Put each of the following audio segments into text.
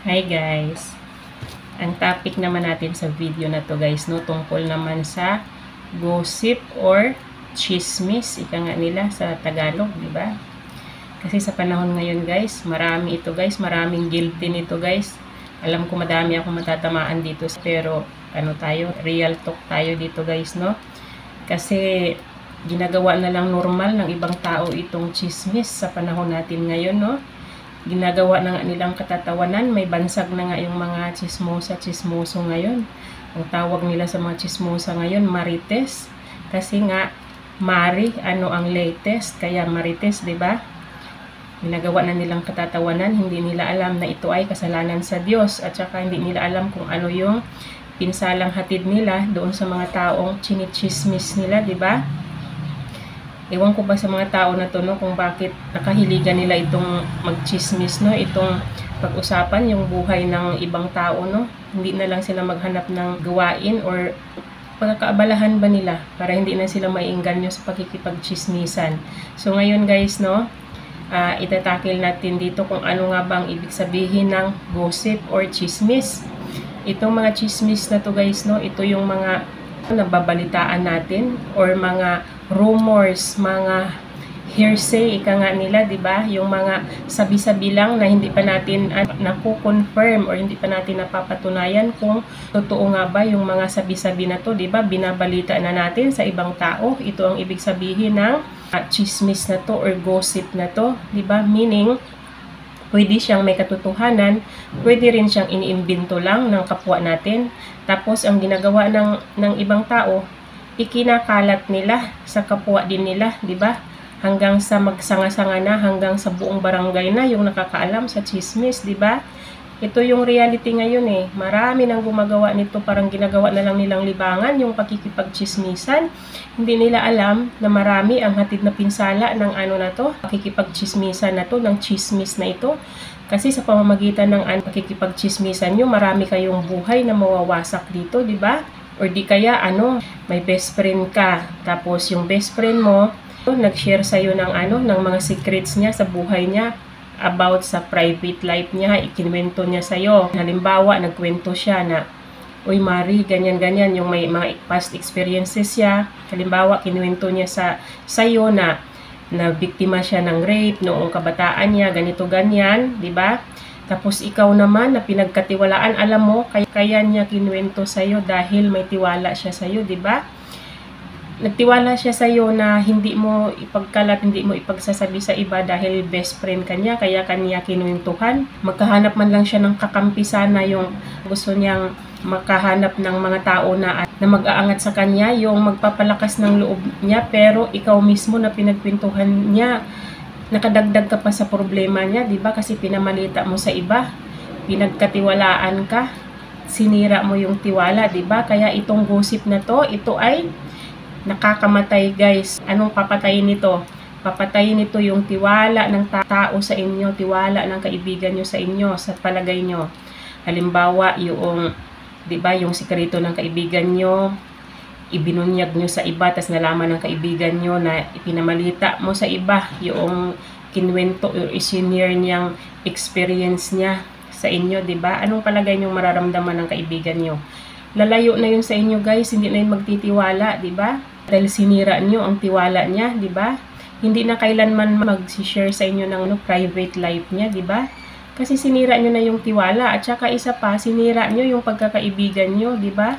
Hi guys! Ang topic naman natin sa video na to guys, no, tungkol naman sa gossip or chismis, ika nga nila sa Tagalog, di ba? Kasi sa panahon ngayon guys, marami ito guys, maraming guilty nito guys. Alam ko madami akong matatamaan dito, pero ano tayo, real talk tayo dito guys, no? Kasi ginagawa na lang normal ng ibang tao itong chismis sa panahon natin ngayon, no? Ginagawa na nga nilang katatawanan, may bansag na nga yung mga chismoso ngayon. Ang tawag nila sa mga chismosa ngayon, marites. Kasi nga, mari, ano ang latest, kaya marites, di ba? Ginagawa na nilang katatawanan, hindi nila alam na ito ay kasalanan sa Diyos, at saka hindi nila alam kung ano yung pinsalang hatid nila doon sa mga taong chinichismis nila, di ba? Ewan ko ba sa mga tao na to, no, kung bakit nakahiligan nila itong magchismis, no, itong pag-usapan yung buhay ng ibang tao, no. Hindi na lang sila maghanap ng gawain or pagkakaabalahan ba nila para hindi na sila maiengganyo sa pagkikipagchismisan. So ngayon guys, no, itatakil natin dito kung ano nga bang ibig sabihin ng gossip or chismis. Itong mga chismis na to guys, no, ito yung mga nababalitaan natin or mga rumors, mga hearsay, ika nga nila, di ba? Yung mga sabi-sabi lang na hindi pa natin naku-confirm or hindi pa natin napapatunayan kung totoo nga ba yung mga sabi-sabi na to, di ba? Binabalita na natin sa ibang tao. Ito ang ibig sabihin ng chismis na to or gossip na to, di ba? Meaning, pwede siyang may katotohanan, pwede rin siyang iniimbento lang ng kapwa natin. Tapos, ang ginagawa ng ibang tao, ikinakalat nila sa kapwa din nila, di ba? Hanggang sa magsanga-sanga na, hanggang sa buong barangay na yung nakakaalam sa chismis, di ba? Ito yung reality ngayon eh. Marami nang gumagawa nito, parang ginagawa na lang nilang libangan yung pakikipagchismisan. Hindi nila alam na marami ang hatid na pinsala ng ano na to, pakikipagchismisan na to, ng chismis na ito. Kasi sa pamamagitan ng pakikipagchismisan nyo, marami kayong buhay na mawawasak dito, di ba? Or di kaya may best friend ka, tapos yung best friend mo nag-share sa'yo ng ng mga secrets niya sa buhay niya, about sa private life niya, ikinwento niya sa'yo. Halimbawa, nagkwento siya na, uy Mari, ganyan-ganyan, yung may mga past experiences siya. Halimbawa, kinwento niya sa'yo na biktima siya ng rape noong kabataan niya, ganito-ganyan, di ba? Tapos ikaw naman na pinagkatiwalaan, alam mo, kaya niya kinwento sa'yo dahil may tiwala siya sa'yo, di ba? Nagtiwala siya sa'yo na hindi mo ipagkalat, hindi mo ipagsasabi sa iba dahil best friend kanya, kaya kanya kinwentuhan. Magkahanap man lang siya ng kakampi sana, yung gusto niyang makahanap ng mga tao na mag-aangat sa kanya, yung magpapalakas ng loob niya, pero ikaw mismo na pinagkwentuhan niya, nakadagdag ka pa sa problema niya, di ba? Kasi pinamalita mo sa iba, pinagkatiwalaan ka, sinira mo yung tiwala, di ba? Kaya itong gossip na to, ito ay nakakamatay guys. Anong papatayin nito? Papatayin nito yung tiwala ng tao sa inyo, tiwala ng kaibigan nyo sa inyo, sa palagay nyo. Halimbawa, yung, di ba, yung sikreto ng kaibigan nyo, ibinunyag nyo sa iba, tas nalaman ng kaibigan nyo na ipinamalita mo sa iba, yung kinwento or isinare niyang experience niya sa inyo, di ba? Anong palagay nyo mararamdaman ng kaibigan nyo? Lalayo na yun sa inyo guys, hindi na yun magtitiwala, di ba? Dahil sinira nyo ang tiwala niya, di ba? Hindi na kailanman mag-share sa inyo ng private life niya, di ba? Kasi sinira nyo na yung tiwala, at saka isa pa, sinira nyo yung pagkakaibigan nyo, di ba?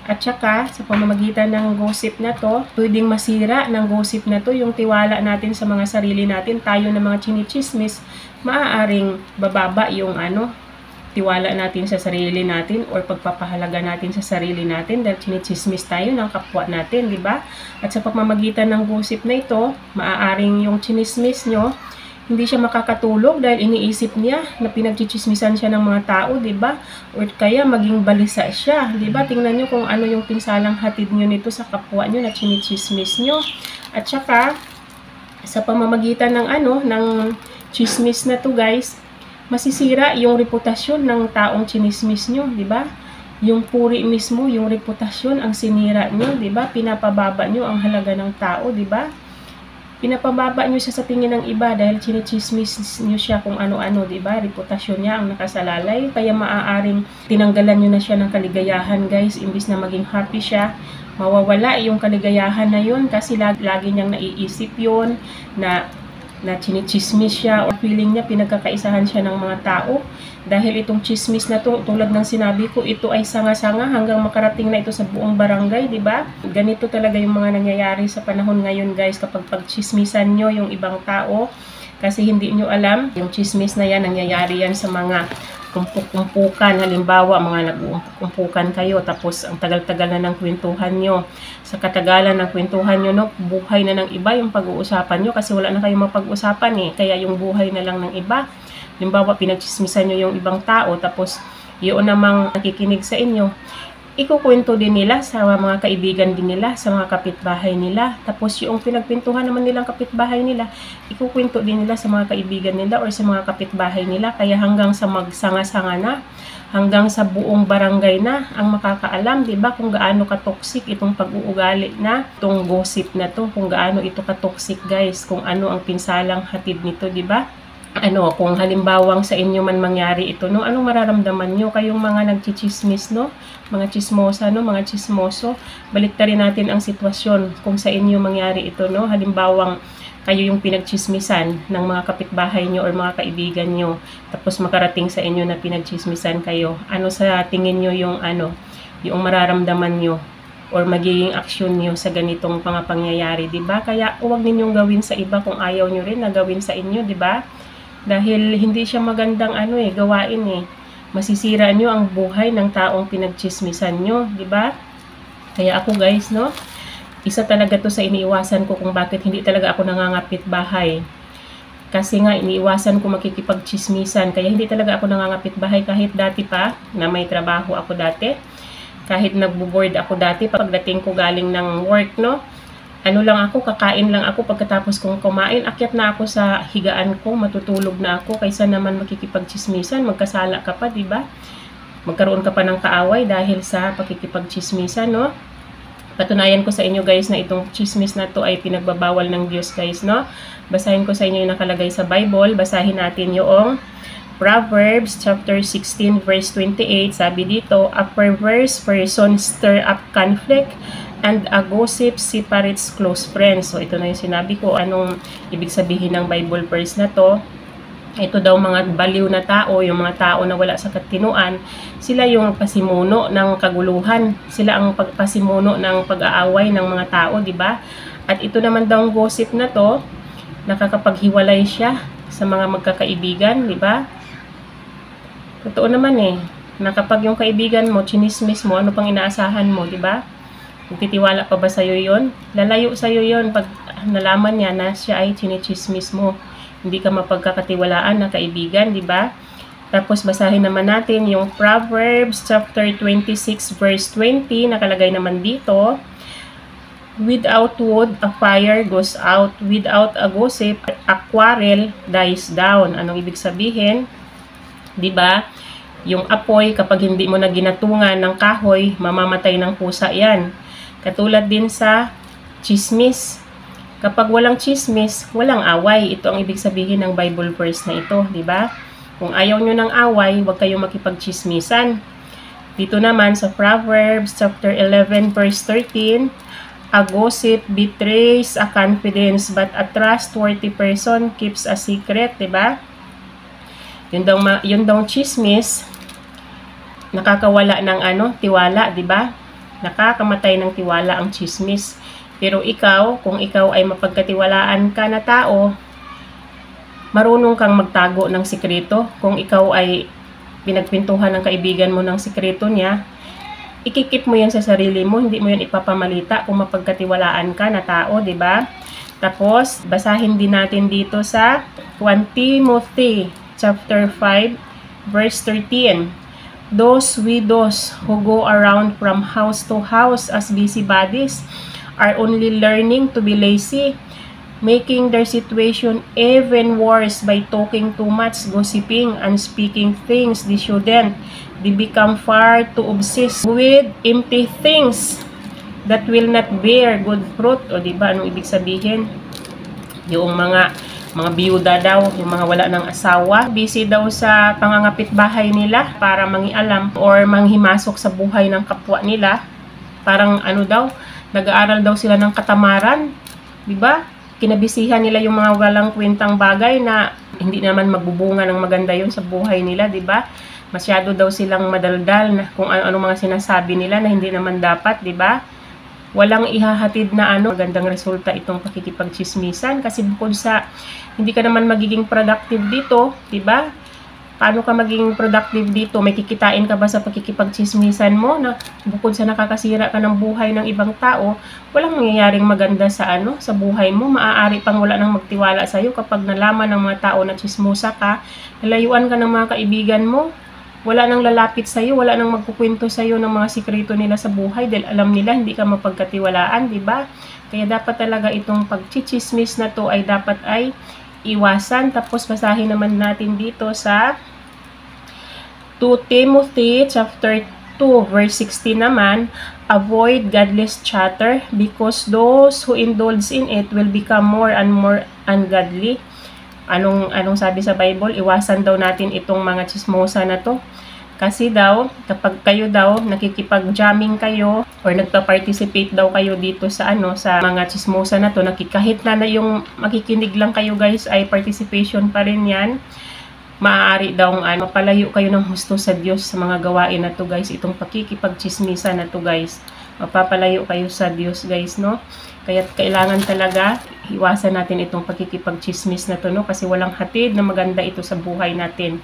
At saka, sa pamamagitan ng gossip na to, pwedeng masira ng gossip na to yung tiwala natin sa mga sarili natin. Tayo na mga chinichismis, maaaring bababa yung tiwala natin sa sarili natin or pagpapahalaga natin sa sarili natin dahil chinichismis tayo ng kapwa natin, di ba? At sa pamamagitan ng gossip na ito, maaaring yung chinismis nyo, hindi siya makakatulog dahil iniisip niya na pinagchichismisan siya ng mga tao, di ba? Or kaya maging balisa siya, di ba? Tingnan nyo kung ano yung pinsalang hatid nyo nito sa kapwa nyo na chinichismis nyo. At saka, sa pamamagitan ng ng chismis na to guys, masisira yung reputasyon ng taong chinismis nyo, di ba? Yung puri mismo, yung reputasyon ang sinira nyo, di ba? Pinapababa nyo ang halaga ng tao, di ba? pinapababa nyo siya sa tingin ng iba dahil chinichismis nyo siya kung ano-ano, diba? Reputasyon niya ang nakasalalay, kaya maaaring tinanggalan nyo na siya ng kaligayahan, guys. Imbis na maging happy siya, mawawala yung kaligayahan na yun kasi lagi niyang naiisip yun na chinichismis siya or feeling niya pinagkakaisahan siya ng mga tao. Dahil itong chismis na to, tulad ng sinabi ko, ito ay sanga-sanga hanggang makarating na ito sa buong barangay, di ba? Ganito talaga yung mga nangyayari sa panahon ngayon, guys, kapag pagchismisan nyo yung ibang tao, kasi hindi nyo alam, yung chismis na yan, nangyayari yan sa mga kumpuk-kumpukan. Halimbawa, mga nag-uumpukan kayo, tapos ang tagal-tagal na ng kwentuhan nyo. Sa katagalan ng kwentuhan nyo, no, buhay na ng iba yung pag-uusapan nyo kasi wala na kayong mapag-usapan eh. Kaya yung buhay na lang ng iba. Halimbawa, pinagchismisan nyo yung ibang tao, tapos yun namang nakikinig sa inyo, ikukwento din nila sa mga kaibigan din nila, sa mga kapitbahay nila. Tapos yung pinagpintuhan naman nilang kapitbahay nila, ikukwento din nila sa mga kaibigan nila or sa mga kapitbahay nila. Kaya hanggang sa magsanga-sanga na, hanggang sa buong barangay na ang makakaalam, diba, kung gaano ka-toxic itong pag-uugali na, itong gossip na to, kung gaano ito ka-toxic, guys, kung ano ang pinsalang hatid nito, diba? Kung halimbawang sa inyo man mangyari ito, no, anong mararamdaman nyo? Kayong mga nagchichismis, no? Mga chismosa, no? Mga chismoso. Baliktarin natin ang sitwasyon kung sa inyo mangyari ito, no? Halimbawang kayo yung pinagchismisan ng mga kapitbahay nyo or mga kaibigan nyo. Tapos makarating sa inyo na pinagchismisan kayo. Ano sa tingin nyo yung yung mararamdaman nyo or magiging aksyon nyo sa ganitong mga pangyayari, diba? Kaya huwag ninyong gawin sa iba kung ayaw nyo rin na gawin sa inyo, diba? Dahil hindi siya magandang gawain eh. Masisira nyo ang buhay ng taong pinagchismisan nyo, di ba? Kaya ako, guys, no, isa talaga to sa iniiwasan ko kung bakit hindi talaga ako nangangapit bahay. Kasi nga iniiwasan ko makikipagchismisan, kaya hindi talaga ako nangangapit bahay kahit dati pa na may trabaho ako dati. Kahit nagbo-board ako dati pagdating ko galing ng work, no? Kakain lang ako, pagkatapos kong kumain, akyat na ako sa higaan ko, matutulog na ako, kaysa naman makikipagchismisan, magkasala ka pa, diba? Magkaroon ka pa ng kaaway dahil sa pakikipagchismisan, no? Patunayan ko sa inyo, guys, na itong chismis na to ay pinagbabawal ng Diyos, guys, no? Basahin ko sa inyo yung nakalagay sa Bible, basahin natin yung Proverbs chapter 16 verse 28, sabi dito, a perverse person stir up conflict, and a gossip separates close friends. So, ito na yung sinabi ko. Anong ibig sabihin ng Bible verse na to? Ito daw mga baliw na tao, yung mga tao na wala sa katinuan, sila yung pasimuno ng kaguluhan. Sila ang pasimuno ng pag-aaway ng mga tao, di ba? At ito naman daw ang gossip na to, nakakapaghiwalay siya sa mga magkakaibigan, di ba? Totoo naman eh, na kapag yung kaibigan mo, chinismis mo, ano pang inaasahan mo, di ba? Titiwala pa ba sa'yo yun? Lalayo sa'yo yun pag nalaman niya na siya ay chinichismis mo. Hindi ka mapagkakatiwalaan na kaibigan, di ba? Tapos basahin naman natin yung Proverbs chapter 26 verse 20, nakalagay naman dito, without wood, a fire goes out. Without a gossip, a quarrel dies down. Anong ibig sabihin? Di ba? Yung apoy, kapag hindi mo na ginatungan ng kahoy, mamamatay ng pusa yan. Katulad din sa chismis. Kapag walang chismis, walang away. Ito ang ibig sabihin ng Bible verse na ito, di ba? Kung ayaw nyo ng away, huwag kayong makipagchismisan. Dito naman sa Proverbs chapter 11 verse 13, a gossip betrays a confidence, but a trustworthy person keeps a secret, di ba? Yun daw chismis, nakakawala ng tiwala, di ba? Nakakamatay ng tiwala ang chismis. Pero ikaw, kung ikaw ay mapagkatiwalaan ka na tao, marunong kang magtago ng sikreto. Kung ikaw ay pinagpintuhan ng kaibigan mo ng sikreto niya, ikikip mo yan sa sarili mo, hindi mo yan ipapamalita kung mapagkatiwalaan ka na tao, di ba? Tapos, basahin din natin dito sa 1 Timothy chapter 5 verse 13. Those widows who go around from house to house as busybodies are only learning to be lazy, making their situation even worse by talking too much, gossiping, and speaking things they shouldn't. They become far too obsessed with empty things that will not bear good fruit. O diba, anong ibig sabihin? Yung mga biyuda daw, yung mga wala ng asawa, busy daw sa pangangapit bahay nila para mangialam or manghimasok sa buhay ng kapwa nila. Parang ano daw, nag-aaral daw sila ng katamaran, 'di ba? Kinabisihan nila yung mga walang kwentang bagay na hindi naman magbubunga ng maganda yun sa buhay nila, 'di ba? Masyado daw silang madaldal na kung ano-ano mga sinasabi nila na hindi naman dapat, 'di ba? Walang ihahatid na magandang resulta itong pakikipagchismisan kasi bukod sa hindi ka naman magiging productive dito, 'di ba? Paano ka magiging productive dito? May kikitain ka ba sa pakikipagchismisan mo na bukod sa nakakasira ka ng buhay ng ibang tao, walang mangyayaring maganda sa sa buhay mo. Maaari pang wala nang magtiwala sa iyo kapag nalaman ng mga tao na chismosa ka, nalayuan ka ng mga kaibigan mo. Wala nang lalapit sa iyo, wala nang magkukwento sa iyo ng mga sikreto nila sa buhay dahil alam nila hindi ka mapagkatiwalaan, 'di ba? Kaya dapat talaga itong pagchichismis na to ay dapat ay iwasan. Tapos basahin naman natin dito sa 2 Timothy chapter 2 verse 16 naman, avoid godless chatter because those who indulge in it will become more and more ungodly. Anong sabi sa Bible? Iwasan daw natin itong mga chismosa na to. Kasi daw, kapag kayo daw nakikipag-jamming kayo or nagpa-participate daw kayo dito sa sa mga chismosa na to, kahit na yung makikinig lang kayo guys ay participation pa rin yan. Maaari daw mapalayo kayo ng husto sa Diyos sa mga gawain na to guys. Itong pakikipagchismisan na to guys. Mapapalayo kayo sa Diyos guys, no? Kaya kailangan talaga iwasan natin itong pakikipagchismis na to, no? Kasi walang hatid na maganda ito sa buhay natin.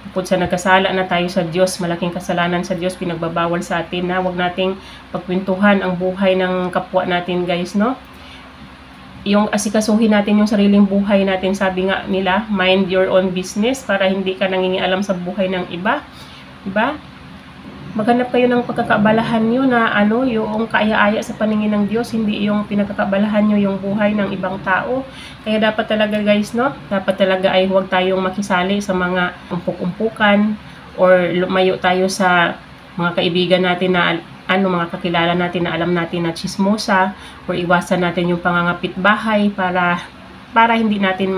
Bukod sa nagkasala na tayo sa Diyos, malaking kasalanan sa Diyos, pinagbabawal sa atin na huwag nating pagkwentuhan ang buhay ng kapwa natin guys, no? Yung asikasuhin natin yung sariling buhay natin, sabi nga nila, mind your own business para hindi ka nangingialam sa buhay ng iba, diba? Maghanap kayo ng pagkakabalahan nyo na yung kaaya-aya sa paningin ng Diyos, hindi yung pinagkakabalahan nyo yung buhay ng ibang tao. Kaya dapat talaga guys, no? Dapat talaga ay huwag tayong makisali sa mga umpuk-umpukan or lumayo tayo sa mga kaibigan natin na mga kakilala natin na alam natin na chismosa, or iwasan natin yung pangangapit bahay para hindi natin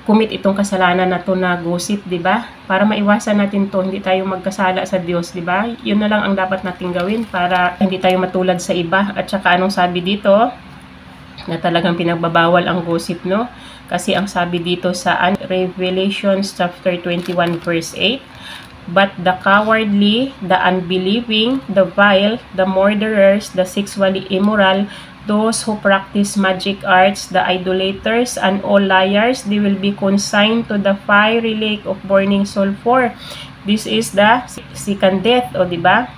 commit itong kasalanan na to na gossip, 'di ba? Para maiwasan natin to, hindi tayo magkasala sa Diyos, 'di ba? 'Yun na lang ang dapat nating gawin para hindi tayo matulad sa iba. At saka anong sabi dito? Na talagang pinagbabawal ang gossip, no? Kasi ang sabi dito sa Revelations chapter 21 verse 8, but the cowardly, the unbelieving, the vile, the murderers, the sexually immoral, those who practice magic arts, the idolaters, and all liars, they will be consigned to the fiery lake of burning sulfur. This is the second death, o diba?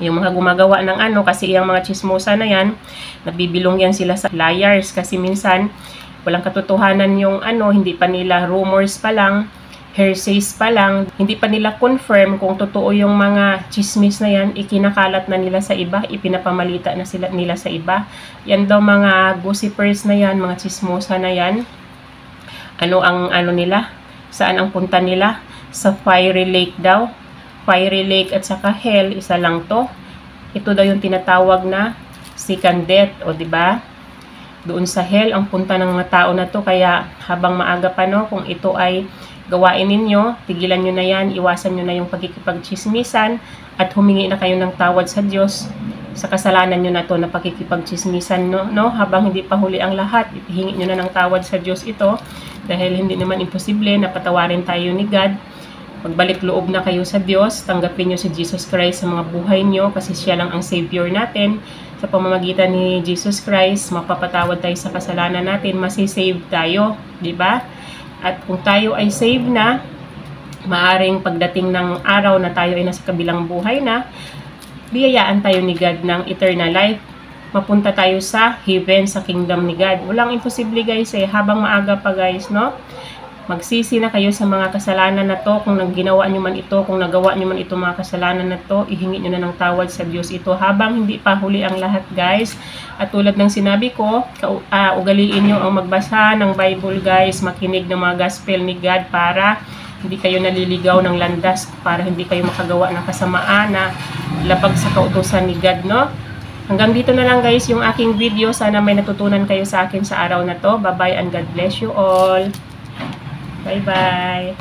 Yung mga gumagawa ng kasi yung mga chismosa na yan, nabibilong yan sila sa liars kasi minsan walang katotohanan yung hindi pa nila, rumors pa lang, hearsays pa lang, hindi pa nila confirm kung totoo yung mga chismis na yan, ikinakalat na nila sa iba, ipinapamalita na nila sa iba. Yan daw mga gossipers na yan, mga chismosa na yan. Nila? Saan ang punta nila? Sa fiery lake daw. Fiery lake at saka hell, isa lang to. Ito daw yung tinatawag na second death, o diba? Doon sa hell ang punta ng mga tao na to, kaya habang maaga pa, no, kung ito ay gawain ninyo, tigilan nyo na yan, iwasan nyo na yung pagkikipagchismisan at humingi na kayo ng tawad sa Diyos sa kasalanan nyo na to na pagkikipagchismisan, no? Habang hindi pa huli ang lahat, ihingi nyo na ng tawad sa Diyos ito dahil hindi naman imposible na patawarin tayo ni God. Magbalik loob na kayo sa Diyos, tanggapin nyo si Jesus Christ sa mga buhay nyo kasi siya lang ang Savior natin. Sa pamamagitan ni Jesus Christ, mapapatawad tayo sa kasalanan natin, masisave tayo, di ba? At kung tayo ay saved na, maaring pagdating ng araw na tayo ay nasa kabilang buhay na, biyayaan tayo ni God ng eternal life. Mapunta tayo sa heaven, sa kingdom ni God. Walang imposible guys habang maaga pa guys, no? Magsisi na kayo sa mga kasalanan na to. Kung ginawa nyo man ito, kung nagawa nyo man ito mga kasalanan na to, ihingi nyo na ng tawad sa Diyos ito habang hindi pa huli ang lahat guys. At tulad ng sinabi ko, ugaliin nyo ang magbasa ng Bible guys, makinig ng mga gospel ni God para hindi kayo naliligaw ng landas, para hindi kayo makagawa ng kasamaan na labag sa kautusan ni God, no? Hanggang dito na lang guys yung aking video. Sana may natutunan kayo sa akin sa araw na to. Bye-bye and God bless you all. Bye-bye.